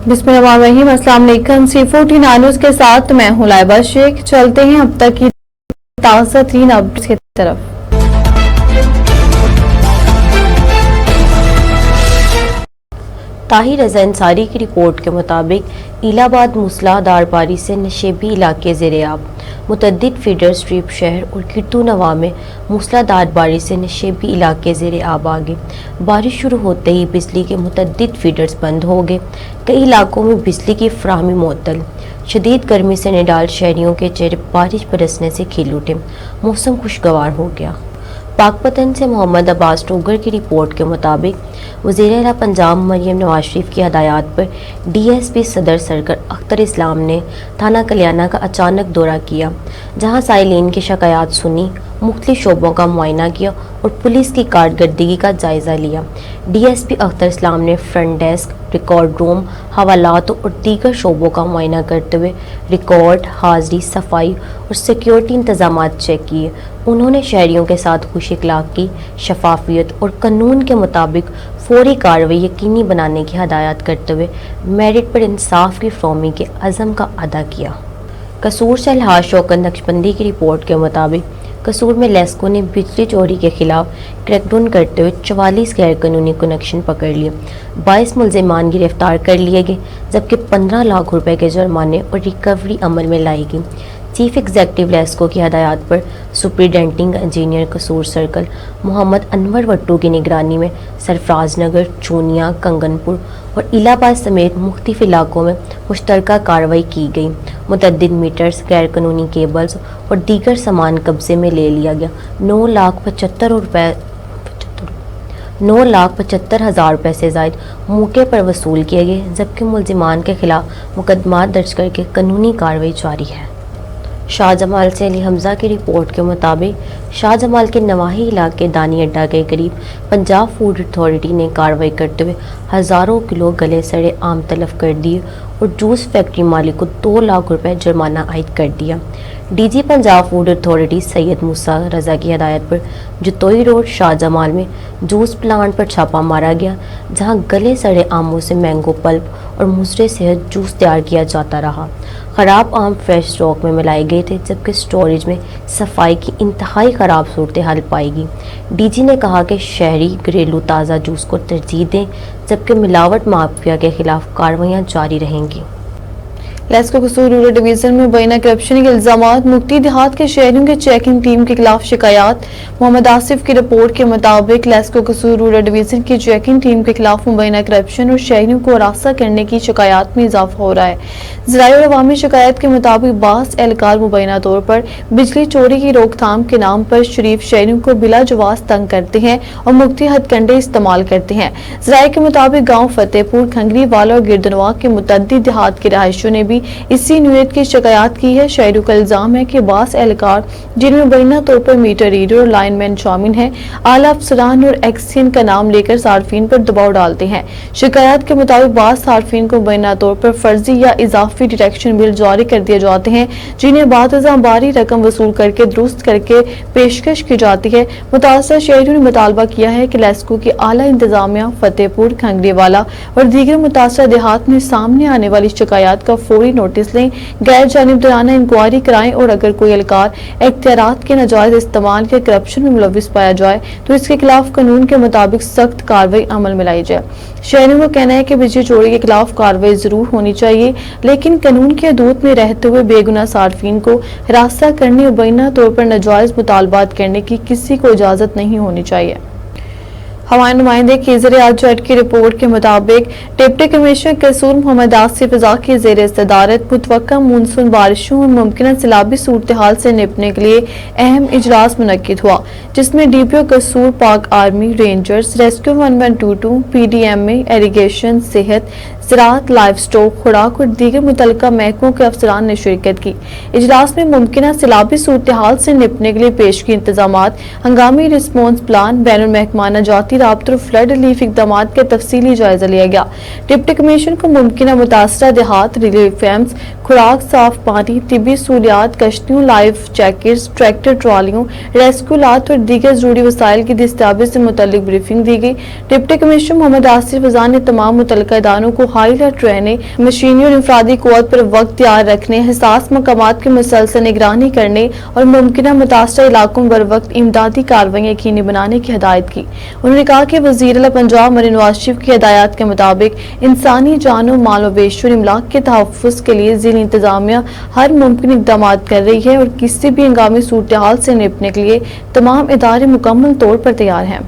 बिस्मिल्लाहिर्रहमानिर्रहीम। अस्सलाम वालेकुम। C14 न्यूज़ के साथ मैं हूं लाइबा शेख। चलते हैं अब तक की ताज़ा तरीन अपडेट्स की तरफ। ताहिर रज़ा अंसारी की रिपोर्ट के मुताबिक इलाहाबाद मूसलाधार बारिश से नशेबी इलाके ज़ेर-ए-आब। मुतअद्दिद फीडर स्ट्रीप शहर और किरतू नवा में मूसलाधार बारिश से नशेबी इलाके ज़ेर-ए-आब आ गए। बारिश शुरू होते ही बिजली के मुतअद्दिद फीडर्स बंद हो गए। कई इलाकों में बिजली की फराहमी मुअत्तल। शदीद गर्मी से निडाल शहरियों के चेहरे बारिश बरसने से खिल उठे। मौसम खुशगवार हो गया। पाकपतन से मोहम्मद अब्बास टोगर की रिपोर्ट के मुताबिक वज़ीर-ए-आला पंजाब मरियम नवाज शरीफ की हदायत पर DSP सदर सरकार अख्तर इस्लाम ने थाना कल्याणा का अचानक दौरा किया, जहां साइलिन की शिकायत सुनी, मुख्तलिफ शोबों का मुआयना किया और पुलिस की कारकर्दगी का जायज़ा लिया। DSP अख्तर इस्लाम ने फ्रंट डेस्क, रिकॉर्ड रूम, हवालात और दीगर शोबों का मुआयना करते हुए रिकॉर्ड, हाज़री, सफाई और सिक्योरिटी इंतजामात चेक किए। उन्होंने शहरियों के साथ खुश अखलाक की, शफाफियत और कानून के मुताबिक फौरी कार्रवाई यकीनी बनाने की हदायत करते हुए मेरिट पर इंसाफ की फरहमी के अज़म का अदा किया। कसूर से अलहाज शौकत नक्शबंदी की रिपोर्ट के मुताबिक कसूर में लेस्को ने बिजली चोरी के खिलाफ क्रैकडाउन करते हुए 44 गैर कानूनी कनेक्शन पकड़ लिए। 22 मुलजिमान गिरफ्तार कर लिए गए, जबकि 15 लाख रुपए के जुर्माने और रिकवरी अमल में लाई गई। चीफ एग्जीक्यूटिव लेस्को की हदायत पर सुपरिटेंडिंग इंजीनियर कसूर सर्कल मोहम्मद अनवर वट्टू की निगरानी में सरफराज नगर, चूनिया, कंगनपुर और इलाहाबाद समेत मुख्तलिफ इलाकों में मुश्तरका कार्रवाई की गई। मुतअद्दिद मीटर्स, गैर कानूनी केबल्स और दीगर सामान कब्जे में ले लिया गया। 9,75,000 रुपये से ज़ायद मौके पर वसूल किए गए, जबकि मुलजिमान के खिलाफ मुकदमा दर्ज करके कानूनी कार्रवाई जारी है। शाहजमाल से अली हमजा की रिपोर्ट के मुताबिक शाहजमाल के नवाही इलाके दानी अड्डा के करीब पंजाब फूड अथॉरिटी ने कार्रवाई करते हुए हज़ारों किलो गले सड़े आम तलफ कर दिए और जूस फैक्ट्री मालिक को 2 लाख रुपए जुर्माना आयद कर दिया। DG Punjab food authority Syed Musa Raza की हदायत पर जतोई रोड शाहजमाल में जूस प्लांट पर छापा मारा गया, जहां गले सड़े आमों से मैंगो पल्प और मुसरे सेहत जूस तैयार किया जाता रहा। ख़राब आम फ्रेश स्टॉक में मिलाए गए थे, जबकि स्टोरेज में सफाई की इंतहाई ख़राब सूरत हाल पाई गई। DG ने कहा कि शहरी घरेलू ताज़ा जूस को तरजीह दें, जबकि मिलावट माफिया के खिलाफ कार्रवाइयाँ जारी रहेंगी। लेस्को कसूर रूरल डिवीजन में मुबैना करप्शन के इल्जामात। मुक्ति देहात के शहरियों के चेकिंग टीम के खिलाफ शिकायत। मोहम्मद आसिफ की रिपोर्ट के मुताबिक लेस्को कसूर रूरल डिवीजन की चेकिंग टीम के खिलाफ मुबैना करप्शन और शहरियों को हरासा करने की शिकायत में इजाफा हो रहा है। ज़राए और अवामी शिकायत के मुताबिक बास एहलकार मुबैना तौर पर बिजली चोरी की रोकथाम के नाम पर शरीफ शहरियों को बिला जवाज तंग करते हैं और मुख्ती हथकंडे इस्तेमाल करते हैं। ज़राए के मुताबिक गाँव फतेहपुर, खंगरीवाला और गिरदनवा के मुतअद्दिद देहात के रहायशियों ने भी इसी न्यूयत की शिकायत की है। शहरियों का इल्जाम है कि बास एहलकार, जिनमें मुबैना तौर पर मीटर रीडर और लाइनमैन शामिल हैं, आला अफसरान और एक्सियन का नाम लेकर सार्फिन पर दबाव डालते हैं। शिकायत के मुताबिक बास सार्फिन को मुबैना तौर पर फर्जी या इजाफी डिटेक्शन बिल जारी कर दिए जाते हैं, जिन्हें बादशाह बारी रकम वसूल करके दुरुस्त करके पेशकश की जाती है। मुतासर शहरियों ने मुतालबा किया है कि लेस्को की आला इंतजामिया फतेहपुर, खंगरीवाला और दीगर मुतासर देहात में सामने आने वाली शिकायत का फौरी नोटिस लें, गैर जानिबदाराना इंक्वायरी कराएं और अगर कोई एहलकार इख्तियारात के नाजायज इस्तेमाल के करप्शन में मुलव्विस पाया जाए तो इसके खिलाफ कानून के मुताबिक सख्त कार्रवाई अमल में लाई जाए। शहरियों का कहना है कि बिजली चोरी के खिलाफ कार्रवाई जरूर होनी चाहिए, लेकिन कानून के हदूद में रहते हुए बेगुनाह सार्फिन को हिरासत करने और मुबैना तौर पर नाजायज मुतालबात करने की किसी को इजाजत नहीं होनी चाहिए। हमारे नुमाइंदे कीज़र जट की रिपोर्ट के मुताबिक डिप्टी कमिश्नर कसूर मोहम्मद आसिफ रज़ा की ज़ेर सदारत मुतवक्का मानसून बारिशों और मुमकिन सैलाबी सूरत हाल से निपटने के लिए अहम इजलास मुनक्किद हुआ, जिसमें DPO कसूर, पाक army, rangers, rescue 1122, PDMA, irrigation, सेहत, ज़राअत, लाइव स्टॉक, खुराक और दीगर मुतल्लिका महकमों के अफसरान ने शिरकत की। इजलास में मुमकिन सैलाबी सूरत हाल से निपटने के लिए पेश की इंतजामात, हंगामी रिस्पॉन्स प्लान, बैनुल महकमाना जाती राब्ते और फ्लड रिलीफ इकदाम का तफसीली जायजा लिया गया। डिप्टी कमिश्नर को मुमकिन मुतासरा देहात, रिलीफ कैंप्स, खुराक, साफ पानी, तिबी सहूलियात, कश्तियों, लाइव जैकेट्स, ट्रैक्टर ट्रॉलियों, रेस्क्यू लात और दीगर जरूरी वसाइल की दस्तयाबी से मुतल्लिक ब्रीफिंग दी गई। डिप्टी कमिश्नर मोहम्मद आसिफ रज़ा ने तमाम मुतल्लिका इदारों को हाई अलर्ट रहने, मशीनी और इंफरादी कुव्वत पर वक्त तैयार रखने, हसास मकामात की मुसलसल निगरानी करने और मुमकिन मुतासरा इलाकों में बर वक्त इमदादी कार्रवाई यकीनी बनाने की हिदायत की। उन्होंने कहा कि वज़ीर आला पंजाब मरीन नवाज शरीफ की हिदायत के मुताबिक इंसानी जान और माल मवेशी और इमलाक के तहफ़्फ़ुज़ के लिए ज़िला इंतजामिया हर मुमकिन इक़दाम कर रही है और किसी भी हंगामी सूरत हाल से निपटने के लिए तमाम इदारे मुकम्मल तौर पर तैयार हैं।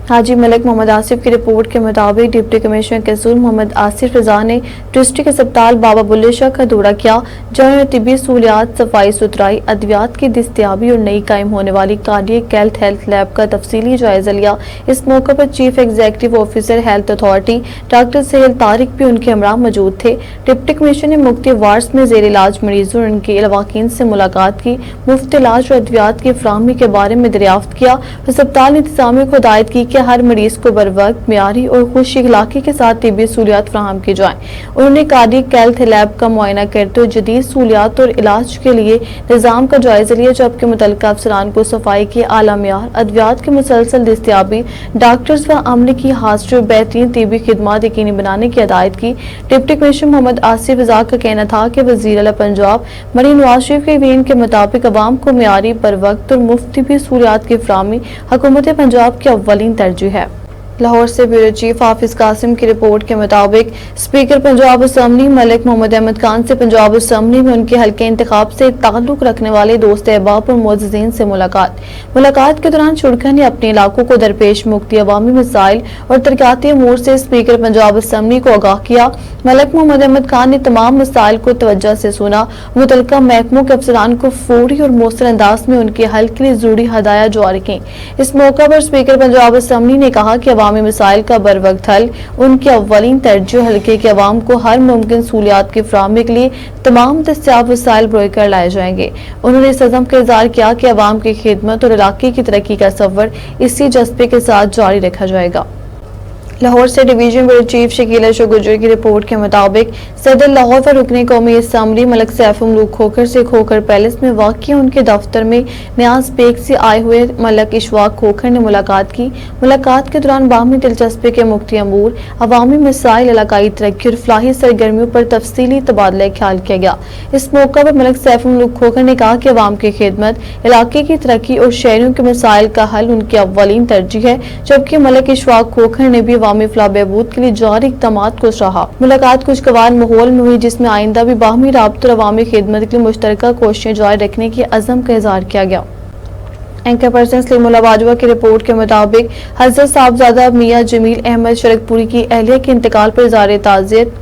हाजी मलिक मोहम्मद आसिफ की रिपोर्ट के मुताबिक डिप्टी कमिश्नर कैसूर मोहम्मद आसिफ रज़ा ने डिस्ट्रिक्ट अस्पताल बाबा बुल्ले शाह का दौरा किया, जहाँ उन्होंने तिबी सहूलियात, सफाई सुथराई, अद्वियात की दस्तयाबी और नई कायम होने वाली कार्डियक हेल्थ लैब का तफसीली जायजा लिया। इस मौके पर chief executive officer health authority doctor Sahel Tariq भी उनके हमरा मौजूद थे। डिप्टी कमिश्नर ने मुख्तलिफ वार्ड्स में जेर इलाज मरीजों और उनके लवाकिन से मुलाकात की, मुफ्त इलाज और अद्वियात की फराहमी के बारे में दरियाफ्त किया। अस्पताल इंतजामिया को हिदायत की कि हर मरीज को बर वक्त मियारी और खुश इखलाकी के साथ तिब्बी सहूलियात फराहम की जाए। उन्होंने कार्डियक हेल्थ लैब का मुआयना करते हुए जदीद सहूलियात और इलाज के लिए निज़ाम का जायजा लिया, जबकि मुतल्लिका अफसरान को सफाई के आला मियार, अद्वियात की मुसलसल दस्तयाबी, डॉक्टर्स व अमले की हाजिरी और बेहतरीन तिब्बी खिदमात यकीनी बनाने की हिदायत की। डिप्टी कमिश्नर मोहम्मद आसिफ रज़ा का कहना था कि वज़ीर आला पंजाब मरीन नवाज शरीफ के वीन के मुताबिक अवाम को मियारी, बर वक्त और मुफ्त तिब्बी सहूलियात की फराहमी हुकूमत पंजाब की अव्वलीन तरजीह है। लाहौर से ब्यूरो चीफ हाफिज कासिम की रिपोर्ट के मुताबिक स्पीकर पंजाब असम्बली मलिक मोहम्मद अहमद खान से पंजाब असम्बली में उनके हल्के इंतखाब से ताल्लुक रखने वाले दोस्त अहबाब और मोअज़्ज़िज़ीन से मुलाकात के दौरान शुरका ने अपने इलाकों को दरपेश मुख्ती अवामी मसाइल और तरक्याती अमूर से स्पीकर पंजाब असम्बली को आगाह किया। मलिक मोहम्मद अहमद खान ने तमाम मसाइल को तवज्जो से सुना, मुतल्लिका महकमों के अफसरान को फौरी और मौसर अंदाज में उनके हल के लिए जरूरी हदायत जारी की। इस मौका पर स्पीकर पंजाब असम्बली ने कहा कि अवामी मसाइल का बर वक्त हल उनकी अव्वलीन तरजीह, हल्के के अवाम को हर मुमकिन सहूलियात की फराहमी के लिए तमाम दस्तियाब वसाइल बरोए कर लाए जाएंगे। उन्होंने इस अज़म का इज़हार किया कि अवाम की खिदमत और इलाके की तरक्की का सफर इसी जज्बे के साथ जारी रखा जाएगा। लाहौर से division bureau chief Shakeel Ashok Gurjar की रिपोर्ट के मुताबिक सदर लाहौर व रुकने कौमी असम्बली मलिक सैफ ममलूक खोखर से खोखर पैलेस में वाक़िया उनके दफ्तर में न्याज बेग से आए हुए मलिक इशफाक खोखर ने मुलाकात की। मुलाकात के दौरान बाहमी दिलचस्पी के मुख्ती अमूर, अवामी मसाइल, इलाकाई तरक्की और फलाही सरगर्मियों पर तफसीली तबादला ख्याल किया गया। इस मौका पर मलिक सैफ ममलूक खोखर ने कहा कि अवाम की खिदमत, इलाके की तरक्की और शहरों के मसाइल का हल उनकी अव्वलीन तरजीह है, जबकि मलिक इशफाक खोखर ने भी अवामी फलाह बहबूद के लिए जारी इक़दामात को सराहा। मुलाकात खुशगवार माहौल में हुई, जिसमें आइंदा भी बाहमी राब्ते और अवामी खिदमत के लिए मुश्तरका कोशिशें जारी रखने की अज़म का इज़हार किया गया। एंकर पर्सन सलीमुल्लाह बाजवा की रिपोर्ट के मुताबिक हज़रत साहबजादा मियां जमील अहमद शरकपुरी की अहलिया के इंतकाल पर इज़हार ताज़ियत।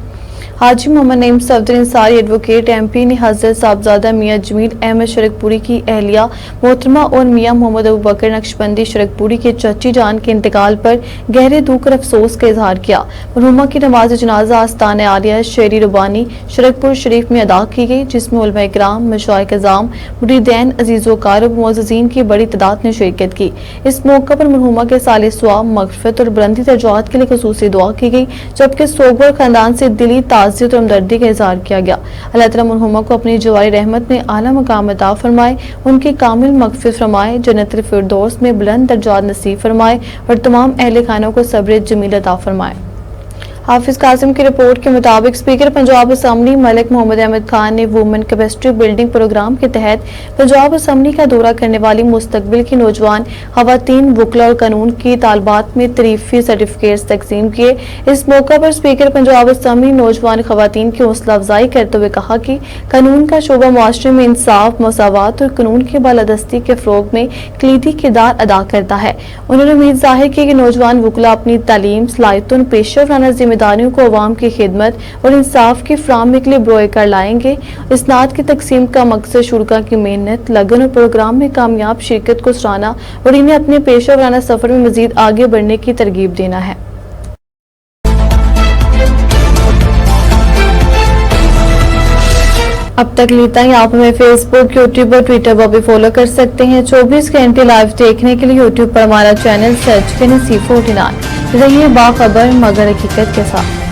हाजी मोहम्मद नईम सफदर अंसारी एडवोकेट एमपी ने हज़रत साहबजादा मियां जमील अहमद शरकपुरी की अहलिया मोहतरमा और मियां मोहम्मद अबू बकर नक्शबंदी शरकपुरी के चची जान के इंतकाल पर गहरे दुख और अफसोस का इजहार किया। मरहुमा की नमाज जनाजा आस्तान आलिया शेरी रुबानी शरकपुर शरीफ में अदा की गई, जिसमें उलमा इकराम, मशाइख अज़ाम, मुरीदैन, अजीज़ वकार और मुअज़्ज़िज़ीन की बड़ी तादाद ने शिरकत की। इस मौके पर मरहुमा के साले सवाब, मग़फ़िरत और बुलंदी दर्जात के लिए ख़ुसूसी दुआ की गई, जबकि सोगवर खानदान से दिली ताज़ियत और हमदर्दी का इज़हार किया गया। अल्लाह ताला मरहुमा को अपनी जवारी रहमत में आला मकाम अता फरमाए, उनकी कामिल मग़फ़िरत फरमाए, जन्नतुल फ़िरदौस में बुलंद दर्जात नसीब फरमाए और तमाम अहले खाना को सब्र जमील अता फरमाए। हाफिज कासिम की रिपोर्ट के मुताबिक स्पीकर पंजाब असम्बली मलिक मोहम्मद अहमद खान ने वुमेन कैपेसिटी बिल्डिंग प्रोग्राम के तहत पंजाब असम्बली का दौरा करने वाली मुस्तकबिल की नौजवान खवातीन वकला और कानून की तालबात में तरीफी सर्टिफिकेट्स तकसीम किए। इस मौका पर स्पीकर पंजाब असम्बली नौजवान खवातीन की हौसला अफजाई करते हुए कहा कि कानून का शोबा मुआशरे में इंसाफ, मसावत और कानून की बालादस्ती के फ़रोग़ में कलीदी किरदार अदा करता है। उन्होंने उम्मीद ज़ाहिर की कि नौजवान वकला अपनी तालीम, सलाहियतों, पेशा वराना जिम्मेदारियों को अवाम की खिदमत और इंसाफ की फराहमी के लिए बरोए कर लाएंगे। इसनाद की तकसीम का मकसद शुरका की मेहनत, लगन और प्रोग्राम में कामयाब शिरकत को सराहना और इन्हें अपने पेशा वराना सफर में मजीद आगे बढ़ने की तरगीब देना है। اب تک لیتا ہی آپ ہمیں فیس بک، یوٹیوب اور ٹویٹر پر بھی فالو کر سکتے ہیں۔ 24 گھنٹے لائیو دیکھنے کے لیے یوٹیوب پر ہمارا چینل سرچ کریں C49۔ رہیے باخبر مگر حقیقت کے ساتھ۔